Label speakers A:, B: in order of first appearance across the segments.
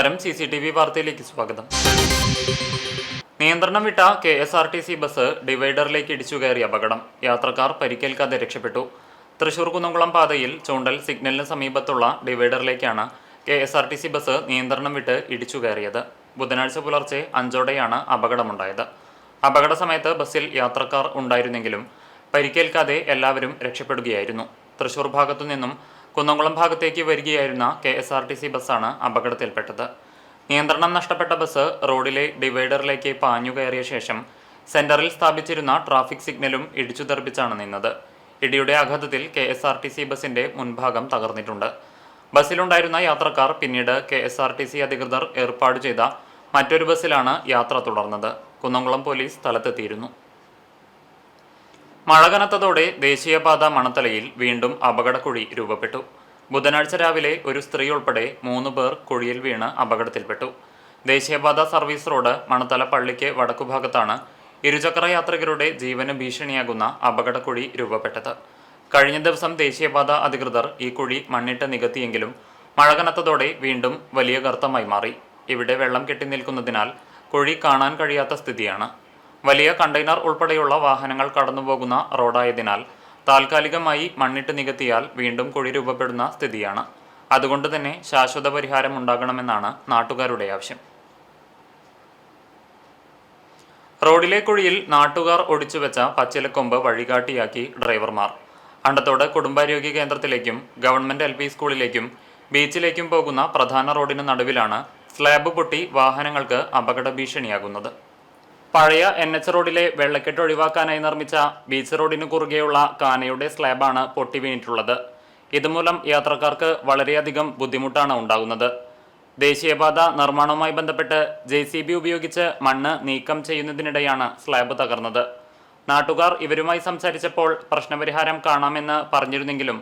A: നമസ്കാരം. CCTV വാർത്തയിലേക്ക് സ്വാഗതം. നിയന്ത്രണം വിട്ട KSRTC ബസ് ഡിവൈഡറിലേക്ക് ഇടിച്ചു കയറിയ അപകടം. യാത്രക്കാർ പരിക്കേൽക്കാതെ രക്ഷപ്പെട്ടു. തൃശൂർ കുന്നംകുളം പാതയിൽ ചൂണ്ടൽ സിഗ്നലിന് സമീപത്തുള്ള ഡിവൈഡറിലേക്കാണ് KSRTC ബസ് നിയന്ത്രണം വിട്ട് ഇടിച്ചു കയറിയത്. ബുധനാഴ്ച പുലർച്ചെ 5:00-ഓടെയാണ് അപകടമുണ്ടായത്. അപകട സമയത്ത് ബസ്സിൽ യാത്രക്കാർ ഉണ്ടായിരുന്നെങ്കിലും പരിക്കേൽക്കാതെ എല്ലാവരും രക്ഷപ്പെടുകയായിരുന്നു. തൃശൂർ ഭാഗത്തു നിന്നും കുന്നംകുളം ഭാഗത്തേക്ക് വരികയായിരുന്ന KSRTC ബസ്സാണ് അപകടത്തിൽപ്പെട്ടത്. നിയന്ത്രണം നഷ്ടപ്പെട്ട ബസ് റോഡിലെ ഡിവൈഡറിലേക്ക് പാഞ്ഞു കയറിയ ശേഷം സെന്ററിൽ സ്ഥാപിച്ചിരുന്ന ട്രാഫിക് സിഗ്നലും ഇടിച്ചു തെറിപ്പിച്ചാണ് നിന്നത്. ഇടിയുടെ ആഘാതത്തിൽ KSRTC ബസിന്റെ മുൻഭാഗം തകർന്നിട്ടുണ്ട്. ബസ്സിലുണ്ടായിരുന്ന യാത്രക്കാർ പിന്നീട് KSRTC അധികൃതർ ഏർപ്പാട് ചെയ്ത മറ്റൊരു ബസ്സിലാണ് യാത്ര തുടർന്നത്. കുന്നംകുളം പോലീസ് സ്ഥലത്തെത്തിയിരുന്നു. മഴ കനത്തതോടെ ദേശീയപാത മണത്തലയിൽ വീണ്ടും അപകടക്കുഴി രൂപപ്പെട്ടു. ബുധനാഴ്ച രാവിലെ ഒരു സ്ത്രീ ഉൾപ്പെടെ 3 പേർ കുഴിയിൽ വീണ് അപകടത്തിൽപ്പെട്ടു. ദേശീയപാത സർവീസ് റോഡ് മണത്തല പള്ളിക്ക് വടക്കുഭാഗത്താണ് ഇരുചക്ര യാത്രികരുടെ ജീവന് ഭീഷണിയാകുന്ന അപകടക്കുഴി രൂപപ്പെട്ടത്. കഴിഞ്ഞ ദിവസം ദേശീയപാത അധികൃതർ ഈ കുഴി മണ്ണിട്ട് നികത്തിയെങ്കിലും മഴ കനത്തതോടെ വീണ്ടും വലിയ ഗർത്തമായി മാറി. ഇവിടെ വെള്ളം കെട്ടി നിൽക്കുന്നതിനാൽ കുഴി കാണാൻ കഴിയാത്ത സ്ഥിതിയാണ്. വലിയ കണ്ടെയ്നർ ഉൾപ്പെടെയുള്ള വാഹനങ്ങൾ കടന്നുപോകുന്ന റോഡായതിനാൽ താൽക്കാലികമായി മണ്ണിട്ട് നികത്തിയാൽ വീണ്ടും കുഴി രൂപപ്പെടുന്ന സ്ഥിതിയാണ്. അതുകൊണ്ട് തന്നെ ശാശ്വത പരിഹാരം ഉണ്ടാകണമെന്നാണ് നാട്ടുകാരുടെ ആവശ്യം. റോഡിലെ കുഴിയിൽ നാട്ടുകാർ ഒടിച്ചുവെച്ച പച്ചിലക്കൊമ്പ് വഴികാട്ടിയാക്കി ഡ്രൈവർമാർ. അണ്ടത്തോട് കുടുംബാരോഗ്യ കേന്ദ്രത്തിലേക്കും ഗവൺമെന്റ് LP സ്കൂളിലേക്കും ബീച്ചിലേക്കും പോകുന്ന പ്രധാന റോഡിന് നടുവിലാണ് സ്ലാബ് പൊട്ടി വാഹനങ്ങൾക്ക് അപകട ഭീഷണിയാകുന്നത്. പഴയ NH റോഡിലെ വെള്ളക്കെട്ട് ഒഴിവാക്കാനായി നിർമ്മിച്ച ബീച്ച് റോഡിന് കുറുകെയുള്ള കാനയുടെ സ്ലാബാണ് പൊട്ടി വീണിട്ടുള്ളത്. ഇതുമൂലം യാത്രക്കാർക്ക് വളരെയധികം ബുദ്ധിമുട്ടാണ് ഉണ്ടാകുന്നത്. ദേശീയപാത നിർമ്മാണവുമായി ബന്ധപ്പെട്ട് JCB ഉപയോഗിച്ച് മണ്ണ് നീക്കം ചെയ്യുന്നതിനിടെയാണ് സ്ലാബ് തകർന്നത്. നാട്ടുകാർ ഇവരുമായി സംസാരിച്ചപ്പോൾ പ്രശ്നപരിഹാരം കാണാമെന്ന് പറഞ്ഞിരുന്നെങ്കിലും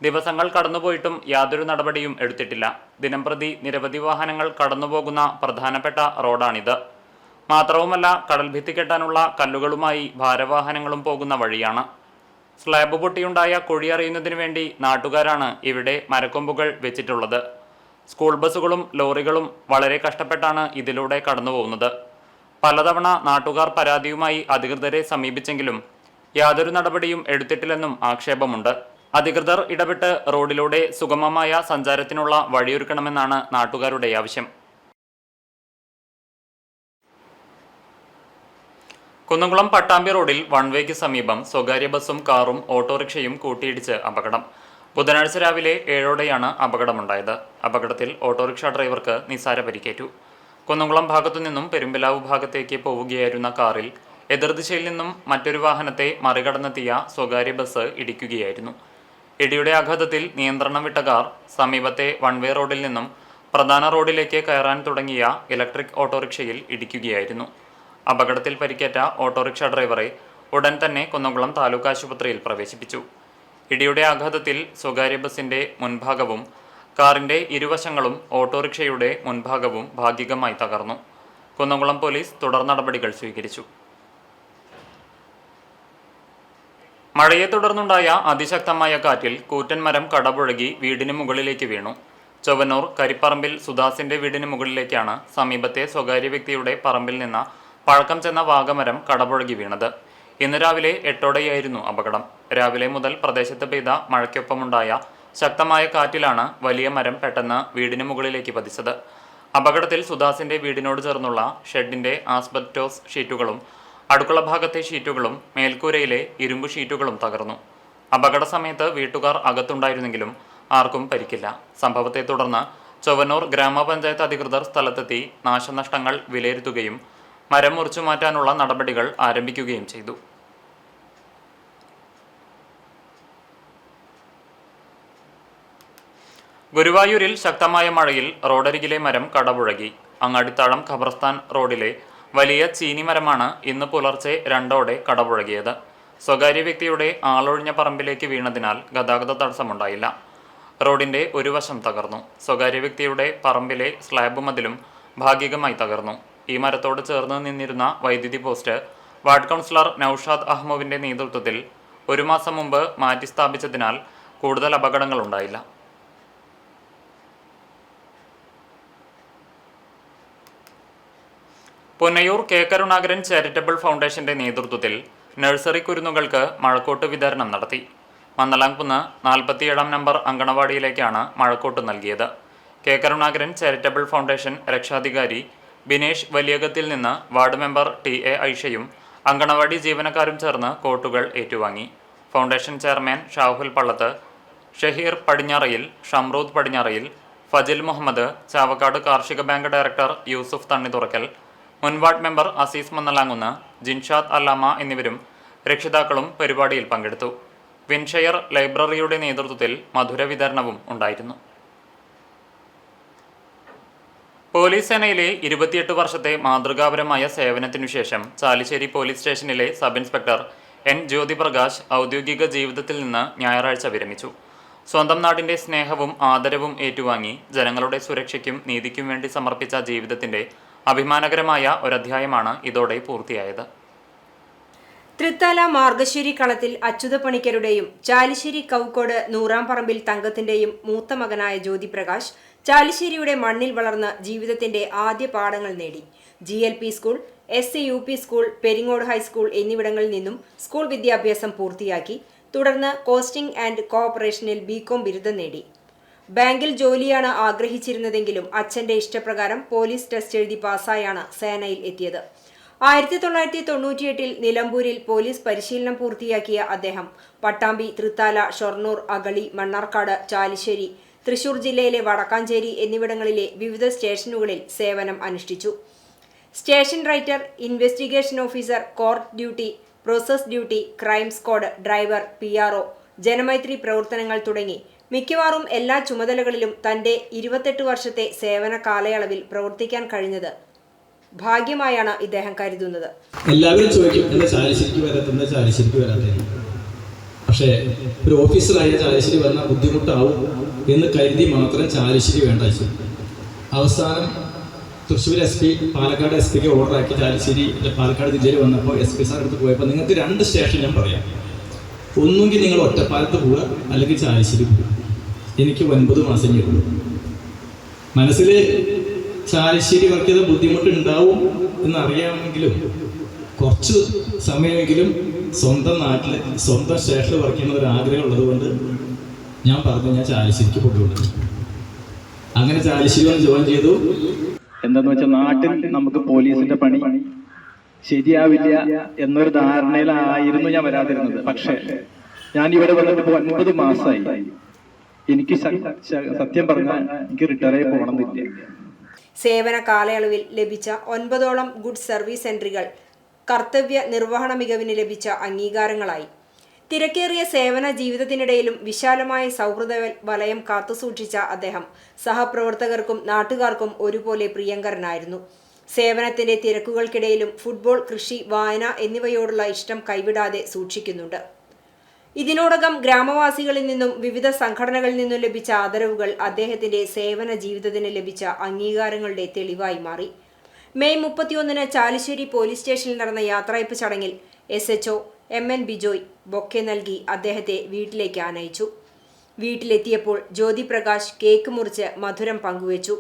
A: ദിവസങ്ങൾ കടന്നുപോയിട്ടും യാതൊരു നടപടിയും എടുത്തിട്ടില്ല. ദിനംപ്രതി നിരവധി വാഹനങ്ങൾ കടന്നുപോകുന്ന പ്രധാനപ്പെട്ട റോഡാണിത്. മാത്രവുമല്ല, കടൽഭിത്തി കെട്ടാനുള്ള കല്ലുകളുമായി ഭാരവാഹനങ്ങളും പോകുന്ന വഴിയാണ്. സ്ലാബ് പൊട്ടിയുണ്ടായ കുഴി അറിയുന്നതിന് വേണ്ടി നാട്ടുകാരാണ് ഇവിടെ മരക്കൊമ്പുകൾ വെച്ചിട്ടുള്ളത്. സ്കൂൾ ബസ്സുകളും ലോറികളും വളരെ കഷ്ടപ്പെട്ടാണ് ഇതിലൂടെ കടന്നുപോകുന്നത്. പലതവണ നാട്ടുകാർ പരാതിയുമായി അധികൃതരെ സമീപിച്ചെങ്കിലും യാതൊരു നടപടിയും എടുത്തിട്ടില്ലെന്നും ആക്ഷേപമുണ്ട്. അധികൃതർ ഇടപെട്ട് റോഡിലൂടെ സുഗമമായ സഞ്ചാരത്തിനുള്ള വഴിയൊരുക്കണമെന്നാണ് നാട്ടുകാരുടെ ആവശ്യം. കുന്നംകുളം പട്ടാമ്പി റോഡിൽ വൺവേക്ക് സമീപം സ്വകാര്യ ബസ്സും കാറും ഓട്ടോറിക്ഷയും കൂട്ടിയിടിച്ച് അപകടം. ബുധനാഴ്ച രാവിലെ 7:00-ഓടെയാണ് അപകടമുണ്ടായത്. അപകടത്തിൽ ഓട്ടോറിക്ഷ ഡ്രൈവർക്ക് നിസാര പരിക്കേറ്റു. കുന്നംകുളം ഭാഗത്തു നിന്നും പെരുമ്പിലാവ് ഭാഗത്തേക്ക് പോവുകയായിരുന്ന കാറിൽ എതിർദിശയിൽ നിന്നും മറ്റൊരു വാഹനത്തെ മറികടന്നെത്തിയ സ്വകാര്യ ബസ് ഇടിക്കുകയായിരുന്നു. ഇടിയുടെ ആഘാതത്തിൽ നിയന്ത്രണം വിട്ട കാർ സമീപത്തെ വൺവേ റോഡിൽ നിന്നും പ്രധാന റോഡിലേക്ക് കയറാൻ തുടങ്ങിയ ഇലക്ട്രിക് ഓട്ടോറിക്ഷയിൽ ഇടിക്കുകയായിരുന്നു. അപകടത്തിൽ പരിക്കേറ്റ ഓട്ടോറിക്ഷ ഡ്രൈവറെ ഉടൻ തന്നെ കുന്നംകുളം താലൂക്ക് ആശുപത്രിയിൽ പ്രവേശിപ്പിച്ചു. ഇടിയുടെ ആഘാതത്തിൽ സ്വകാര്യ ബസിന്റെ മുൻഭാഗവും കാറിന്റെ ഇരുവശങ്ങളും ഓട്ടോറിക്ഷയുടെ മുൻഭാഗവും ഭാഗികമായി തകർന്നു. കുന്നംകുളം പോലീസ് തുടർ നടപടികൾ സ്വീകരിച്ചു. മഴയെ തുടർന്നുണ്ടായ അതിശക്തമായ കാറ്റിൽ കൂറ്റൻ മരം കടപുഴകി വീടിന് മുകളിലേക്ക് വീണു. ചൊവ്വന്നൂർ കരിപ്പറമ്പിൽ സുദാസിന്റെ വീടിന് മുകളിലേക്കാണ് സമീപത്തെ സ്വകാര്യ വ്യക്തിയുടെ പറമ്പിൽ നിന്ന് പഴക്കം ചെന്ന വാഗമരം കടപുഴകി വീണത്. ഇന്ന് രാവിലെ 8:00-ഓടെയായിരുന്നു അപകടം. രാവിലെ മുതൽ പ്രദേശത്ത് പെയ്ത മഴയ്ക്കൊപ്പമുണ്ടായ ശക്തമായ കാറ്റിലാണ് വലിയ മരം പെട്ടെന്ന് വീടിന് മുകളിലേക്ക് പതിച്ചത്. അപകടത്തിൽ സുദാസിന്റെ വീടിനോട് ചേർന്നുള്ള ഷെഡിന്റെ ആസ്ബസ്റ്റോസ് ഷീറ്റുകളും അടുക്കള ഭാഗത്തെ ഷീറ്റുകളും മേൽക്കൂരയിലെ ഇരുമ്പ് ഷീറ്റുകളും തകർന്നു. അപകട സമയത്ത് വീട്ടുകാർ അകത്തുണ്ടായിരുന്നെങ്കിലും ആർക്കും പരിക്കില്ല. സംഭവത്തെ തുടർന്ന് ചൊവ്വന്നൂർ ഗ്രാമപഞ്ചായത്ത് അധികൃതർ സ്ഥലത്തെത്തി നാശനഷ്ടങ്ങൾ വിലയിരുത്തുകയും മരം മുറിച്ചു മാറ്റാനുള്ള നടപടികൾ ആരംഭിക്കുകയും ചെയ്തു. ഗുരുവായൂരിൽ ശക്തമായ മഴയിൽ റോഡരികിലെ മരം കടപുഴകി. അങ്ങാടിത്താഴം ഖബർസ്ഥാൻ റോഡിലെ വലിയ ചീനിമരമാണ് ഇന്ന് പുലർച്ചെ 2:00-ഓടെ കടപുഴകിയത്. സ്വകാര്യ വ്യക്തിയുടെ ആളൊഴിഞ്ഞ പറമ്പിലേക്ക് വീണതിനാൽ ഗതാഗത തടസ്സമുണ്ടായില്ല. റോഡിന്റെ ഒരു വശം തകർന്നു. സ്വകാര്യ വ്യക്തിയുടെ പറമ്പിലെ സ്ലാബ് മതിലും ഭാഗികമായി തകർന്നു. ഈ മരത്തോട് ചേർന്ന് നിന്നിരുന്ന വൈദ്യുതി പോസ്റ്റ് വാർഡ് കൗൺസിലർ നൌഷാദ് അഹ്മവിന്റെ നേതൃത്വത്തിൽ 1 മാസം മുമ്പ് മാറ്റി സ്ഥാപിച്ചതിനാൽ കൂടുതൽ അപകടങ്ങൾ ഉണ്ടായില്ല. പൊന്നയൂർ കെ കരുണാകരൻ ചാരിറ്റബിൾ ഫൗണ്ടേഷന്റെ നേതൃത്വത്തിൽ നഴ്സറി കുരുന്നുകൾക്ക് മഴക്കോട്ട് വിതരണം നടത്തി. മന്നലാംകുന്ന് 47 നമ്പർ അങ്കണവാടിയിലേക്കാണ് മഴക്കോട്ട് നൽകിയത്. കെ കരുണാകരൻ ചാരിറ്റബിൾ ഫൗണ്ടേഷൻ രക്ഷാധികാരി ബിനേഷ് വലിയകത്തിൽ നിന്ന് വാർഡ് മെമ്പർ ടി.എ. ഐഷയും അങ്കണവാടി ജീവനക്കാരും ചേർന്ന് കോട്ടുകൾ ഏറ്റുവാങ്ങി. ഫൗണ്ടേഷൻ ചെയർമാൻ ഷാഹുൽ പള്ളത്ത്, ഷഹീർ പടിഞ്ഞാറയിൽ, ഷംറൂദ് പടിഞ്ഞാറയിൽ, ഫജിൽ മുഹമ്മദ്, ചാവക്കാട് കാർഷിക ബാങ്ക് ഡയറക്ടർ യൂസുഫ് തണ്ണിത്തുറക്കൽ, മുൻ വാർഡ് മെമ്പർ അസീസ് മന്നലാംകുന്ന്, ജിൻഷാദ് അല്ലാമ എന്നിവരും രക്ഷിതാക്കളും പരിപാടിയിൽ പങ്കെടുത്തു. വിൻഷെയർ ലൈബ്രറിയുടെ നേതൃത്വത്തിൽ മധുര വിതരണവും ഉണ്ടായിരുന്നു. പോലീസ് സേനയിലെ 28 വർഷത്തെ മാതൃകാപരമായ സേവനത്തിനു ശേഷം ചാലിശ്ശേരി പോലീസ് സ്റ്റേഷനിലെ സബ് ഇൻസ്പെക്ടർ എൻ ജ്യോതിപ്രകാശ് ഔദ്യോഗിക ജീവിതത്തിൽ നിന്ന് ഞായറാഴ്ച വിരമിച്ചു. സ്വന്തം നാടിന്റെ സ്നേഹവും ആദരവും ഏറ്റുവാങ്ങി ജനങ്ങളുടെ സുരക്ഷയ്ക്കും നീതിക്കും വേണ്ടി സമർപ്പിച്ച ജീവിതത്തിന്റെ അഭിമാനകരമായ ഒരധ്യായമാണ് ഇതോടെ പൂർത്തിയായത്.
B: തൃത്താല മാർഗശ്ശേരി കളത്തിൽ അച്യുതപ്പണിക്കരുടെയും ചാലിശ്ശേരി കൗക്കോട് നൂറാംപറമ്പിൽ തങ്കത്തിന്റെയും മൂത്ത മകനായ ജ്യോതിപ്രകാശ് ചാലിശ്ശേരിയുടെ മണ്ണിൽ വളർന്ന് ജീവിതത്തിന്റെ ആദ്യ പാഠങ്ങൾ നേടി. GLP school, SC UP school, Peringode high school എന്നിവിടങ്ങളിൽ നിന്നും സ്കൂൾ വിദ്യാഭ്യാസം പൂർത്തിയാക്കി. തുടർന്ന് കോസ്റ്റിംഗ് ആൻഡ് കോഓപ്പറേഷനിൽ BCom ബിരുദം നേടി. ബാങ്കിൽ ജോലിയാണ് ആഗ്രഹിച്ചിരുന്നതെങ്കിലും അച്ഛന്റെ ഇഷ്ടപ്രകാരം പോലീസ് ടെസ്റ്റ് എഴുതി പാസ്സായാണ് സേനയിൽ എത്തിയത്. 1998 നിലമ്പൂരിൽ പോലീസ് പരിശീലനം പൂർത്തിയാക്കിയ അദ്ദേഹം പട്ടാമ്പി, തൃത്താല, ഷൊർണൂർ, അഗളി, മണ്ണാർക്കാട്, ചാലിശ്ശേരി, തൃശൂർ ജില്ലയിലെ വടക്കാഞ്ചേരി എന്നിവിടങ്ങളിലെ വിവിധ സ്റ്റേഷനുകളിൽ സേവനം അനുഷ്ഠിച്ചു. Station writer, investigation officer, court duty, process duty, crime squad, driver, PRO, Janamaithri പ്രവർത്തനങ്ങൾ തുടങ്ങി മിക്കവാറും എല്ലാ ചുമതലകളിലും തന്റെ 28 വർഷത്തെ സേവന കാലയളവിൽ പ്രവർത്തിക്കാൻ കഴിഞ്ഞത് ഭാഗ്യമായാണ് ഇദ്ദേഹം കരുതുന്നത്.
C: എല്ലാവരും ചോദിക്കും എന്താ ചാലിശ്ശേരിക്ക് വരാത്തത്, പക്ഷേ ഒരു ഓഫീസറായ ചാലിശ്ശേരി വന്നാൽ ബുദ്ധിമുട്ടാവും എന്ന് കരുതി മാത്രം ചാലിശ്ശേരി വേണ്ട വെച്ചു. അവസാനം തൃശ്ശൂർ SP പാലക്കാട് SPക്ക് ഓർഡറാക്കി ചാലിശ്ശേരി പാലക്കാട് ജില്ലയിൽ വന്നപ്പോൾ SP സാർ അടുത്ത് പോയപ്പോൾ നിങ്ങൾക്ക് 2 സ്റ്റേഷൻ ഞാൻ പറയാം, ഒന്നുകിൽ നിങ്ങൾ ഒറ്റപ്പാലത്ത് പോവുക അല്ലെങ്കിൽ ചാലിശ്ശേരി പോവുക. എനിക്ക് 9 മാസം ഉള്ളൂ. മനസ്സിൽ ചാലിശ്ശേരി വർക്ക് ചെയ്ത ബുദ്ധിമുട്ടുണ്ടാവും എന്നറിയാമെങ്കിലും കുറച്ച് സമയമെങ്കിലും സ്വന്തം നാട്ടിൽ സ്വന്തം സ്റ്റേഷനിൽ വർക്ക് ചെയ്യുന്ന ഒരു ആഗ്രഹം ഉള്ളത് കൊണ്ട് ഞാൻ പറഞ്ഞു ഞാൻ ചാലിശ്ശേരിക്ക് പോയിട്ടുണ്ട്. അങ്ങനെ ചാലിശ്ശേരി വന്ന് ജോയിൻ ചെയ്തു.
D: എന്താന്ന് വെച്ചാൽ നാട്ടിൽ നമുക്ക് പോലീസിന്റെ പണി ശരിയാവില്ല എന്നൊരു ധാരണയിലായിരുന്നു ഞാൻ വരാതിരുന്നത്. പക്ഷെ ഞാൻ ഇവിടെ വന്നിട്ട് 9 മാസമായി. എനിക്ക് സത്യം പറഞ്ഞാൽ എനിക്ക് റിട്ടയർ ആയി പോകണമെന്നില്ല.
B: സേവന കാലയളവിൽ ലഭിച്ച 9ഓളം ഗുഡ് സർവീസ് എൻട്രികൾ കർത്തവ്യ നിർവഹണ മികവിന് ലഭിച്ച അംഗീകാരങ്ങളായി. തിരക്കേറിയ സേവന ജീവിതത്തിനിടയിലും വിശാലമായ സൗഹൃദ വലയം കാത്തുസൂക്ഷിച്ച അദ്ദേഹം സഹപ്രവർത്തകർക്കും നാട്ടുകാർക്കും ഒരുപോലെ പ്രിയങ്കരനായിരുന്നു. സേവനത്തിന്റെ തിരക്കുകൾക്കിടയിലും ഫുട്ബോൾ, കൃഷി, വായന എന്നിവയോടുള്ള ഇഷ്ടം കൈവിടാതെ സൂക്ഷിക്കുന്നുണ്ട്. ഇതിനോടകം ഗ്രാമവാസികളിൽ നിന്നും വിവിധ സംഘടനകളിൽ നിന്നും ലഭിച്ച ആദരവുകൾ അദ്ദേഹത്തിന്റെ സേവന ജീവിതത്തിന് ലഭിച്ച അംഗീകാരങ്ങളുടെ തെളിവായി മാറി. മെയ് 31 ചാലിശ്ശേരി പോലീസ് സ്റ്റേഷനിൽ നടന്ന യാത്രയപ്പ് ചടങ്ങിൽ SHO MN ബിജോയ് ബൊക്കെ നൽകി അദ്ദേഹത്തെ വീട്ടിലേക്ക് ആനയിച്ചു. വീട്ടിലെത്തിയപ്പോൾ ജ്യോതിപ്രകാശ് കേക്ക് മുറിച്ച് മധുരം പങ്കുവച്ചു.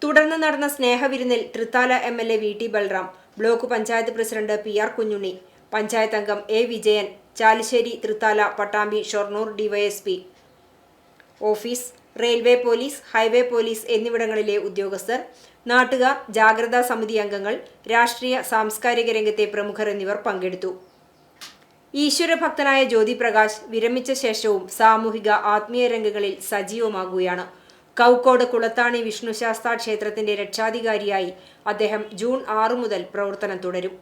B: തുടർന്ന് നടന്ന സ്നേഹവിരുന്നിൽ Thrithala MLA VT Balram, block panchayat president PR Kunjunni, panchayat അംഗം A Vijayan, Chalissery, Thrithala, Pattambi, Shoranur DYSP office, railway police, highway police എന്നിവിടങ്ങളിലെ ഉദ്യോഗസ്ഥർ, നാട്ടുകാർ, ജാഗ്രതാ സമിതി അംഗങ്ങൾ, രാഷ്ട്രീയ സാംസ്കാരിക രംഗത്തെ പ്രമുഖർ എന്നിവർ പങ്കെടുത്തു. ഈശ്വരഭക്തനായ ജ്യോതിപ്രകാശ് വിരമിച്ച ശേഷവും സാമൂഹിക ആത്മീയ രംഗങ്ങളിൽ സജീവമാകുകയാണ്. കൗക്കോട് കുളത്താണി വിഷ്ണുശാസ്താ ക്ഷേത്രത്തിന്റെ രക്ഷാധികാരിയായി അദ്ദേഹം ജൂൺ 6 മുതൽ പ്രവർത്തനം തുടരും.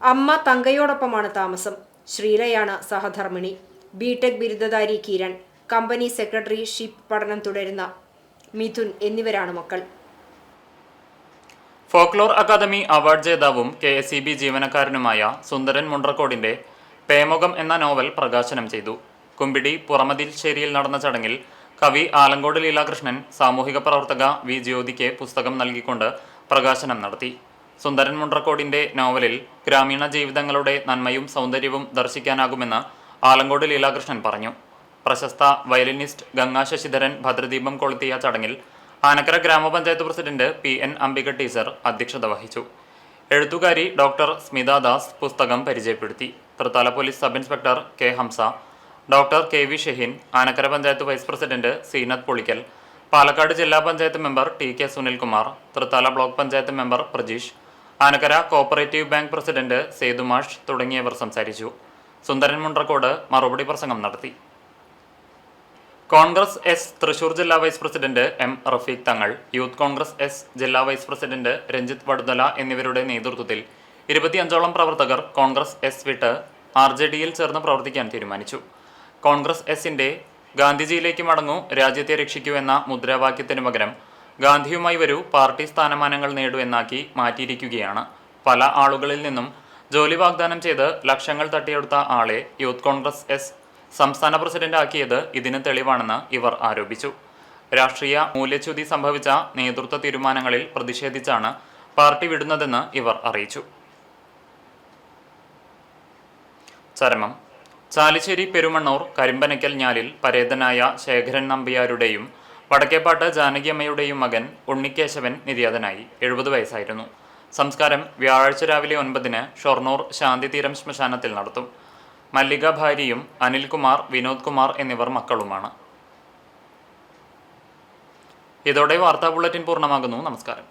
B: അമ്മ തങ്കയോടൊപ്പമാണ് താമസം. ശ്രീലയാണ് സഹധർമ്മിണി. BTech ബിരുദധാരി കിരൺ, കമ്പനി സെക്രട്ടറി, ഷിപ്പ് പഠനം തുടരുന്ന മിഥുൻ എന്നിവരാണ് മക്കൾ.
A: ഫോക്ലോർ അക്കാദമി അവാർഡ് ജേതാവും KSEB ജീവനക്കാരനുമായ സുന്ദരൻ മുണ്ട്രക്കോടിന്റെ പേമുഖം എന്ന നോവൽ പ്രകാശനം ചെയ്തു. കുമ്പിടി പുറമതിൽശ്ശേരിയിൽ നടന്ന ചടങ്ങിൽ കവി ആലങ്കോട് ലീലാകൃഷ്ണൻ സാമൂഹിക പ്രവർത്തക V ജ്യോതിക്ക് പുസ്തകം നൽകിക്കൊണ്ട് പ്രകാശനം നടത്തി. സുന്ദരൻ മുണ്ട്രക്കോടിന്റെ നോവലിൽ ഗ്രാമീണ ജീവിതങ്ങളുടെ നന്മയും സൗന്ദര്യവും ദർശിക്കാനാകുമെന്ന് ആലങ്കോട് ലീലാകൃഷ്ണൻ പറഞ്ഞു. പ്രശസ്ത വയലിനിസ്റ്റ് ഗംഗാ ശശിധരൻ ഭദ്രദീപം കൊളുത്തിയ ചടങ്ങിൽ ആനക്കര ഗ്രാമപഞ്ചായത്ത് പ്രസിഡന്റ് PN അംബിക ടീച്ചർ അധ്യക്ഷത വഹിച്ചു. എഴുത്തുകാരി ഡോക്ടർ സ്മിത ദാസ് പുസ്തകം പരിചയപ്പെടുത്തി. Thrithala police sub inspector K Hamsa, doctor K V Shaheen, Anakkara panchayat vice president Seenath Polikkal, Palakkad ജില്ലാ panchayat member T K Sunilkumar, Thrithala block panchayat member Prajeesh, Anakkara cooperative bank president Sethumash തുടങ്ങിയവർ സംസാരിച്ചു. സുന്ദരൻ മുണ്ട്രക്കോട് മറുപടി പ്രസംഗം നടത്തി. കോൺഗ്രസ് എസ് തൃശൂർ ജില്ലാ വൈസ് പ്രസിഡന്റ് എം റഫീഖ് തങ്ങൾ, യൂത്ത് കോൺഗ്രസ് എസ് ജില്ലാ വൈസ് പ്രസിഡന്റ് രഞ്ജിത്ത് വടുതല എന്നിവരുടെ നേതൃത്വത്തിൽ 25ഓളം പ്രവർത്തകർ കോൺഗ്രസ് എസ് വിട്ട് RJDയിൽ ചേർന്ന് പ്രവർത്തിക്കാൻ തീരുമാനിച്ചു. കോൺഗ്രസ് എസിന്റെ ഗാന്ധിജിയിലേക്ക് മടങ്ങൂ, രാജ്യത്തെ രക്ഷിക്കൂ എന്ന മുദ്രാവാക്യത്തിനു പകരം ഗാന്ധിയുമായി വരൂ, പാർട്ടി സ്ഥാനമാനങ്ങൾ നേടൂ എന്നാക്കി മാറ്റിയിരിക്കുകയാണ്. പല ആളുകളിൽ നിന്നും ജോലി വാഗ്ദാനം ചെയ്ത് ലക്ഷങ്ങൾ തട്ടിയെടുത്ത ആളെ യൂത്ത് കോൺഗ്രസ് എസ് സംസ്ഥാന പ്രസിഡന്റ് ആക്കിയത് ഇതിന് തെളിവാണെന്ന് ഇവർ ആരോപിച്ചു. രാഷ്ട്രീയ മൂല്യച്യുതി സംഭവിച്ച നേതൃത്വ തീരുമാനങ്ങളിൽ പ്രതിഷേധിച്ചാണ് പാർട്ടി വിടുന്നതെന്ന് ഇവർ അറിയിച്ചു. ചരമം. ചാലിശ്ശേരി പെരുമണ്ണൂർ കരിമ്പനയ്ക്കൽ ഞാലിൽ പരേതനായ ശേഖരൻ നമ്പിയാരുടെയും വടക്കേപ്പാട്ട് ജാനകിയമ്മയുടെയും മകൻ ഉണ്ണിക്കേശവൻ നിര്യാതനായി. 70 വയസ്സായിരുന്നു. സംസ്കാരം വ്യാഴാഴ്ച രാവിലെ 9-ന് ഷൊർണൂർ ശാന്തിതീരം ശ്മശാനത്തിൽ നടത്തും. മല്ലിക ഭാര്യയും അനിൽകുമാർ, വിനോദ് കുമാർ എന്നിവർ മക്കളുമാണ്. ഇതോടെ വാർത്താ ബുള്ളറ്റിൻ പൂർണ്ണമാകുന്നു. നമസ്കാരം.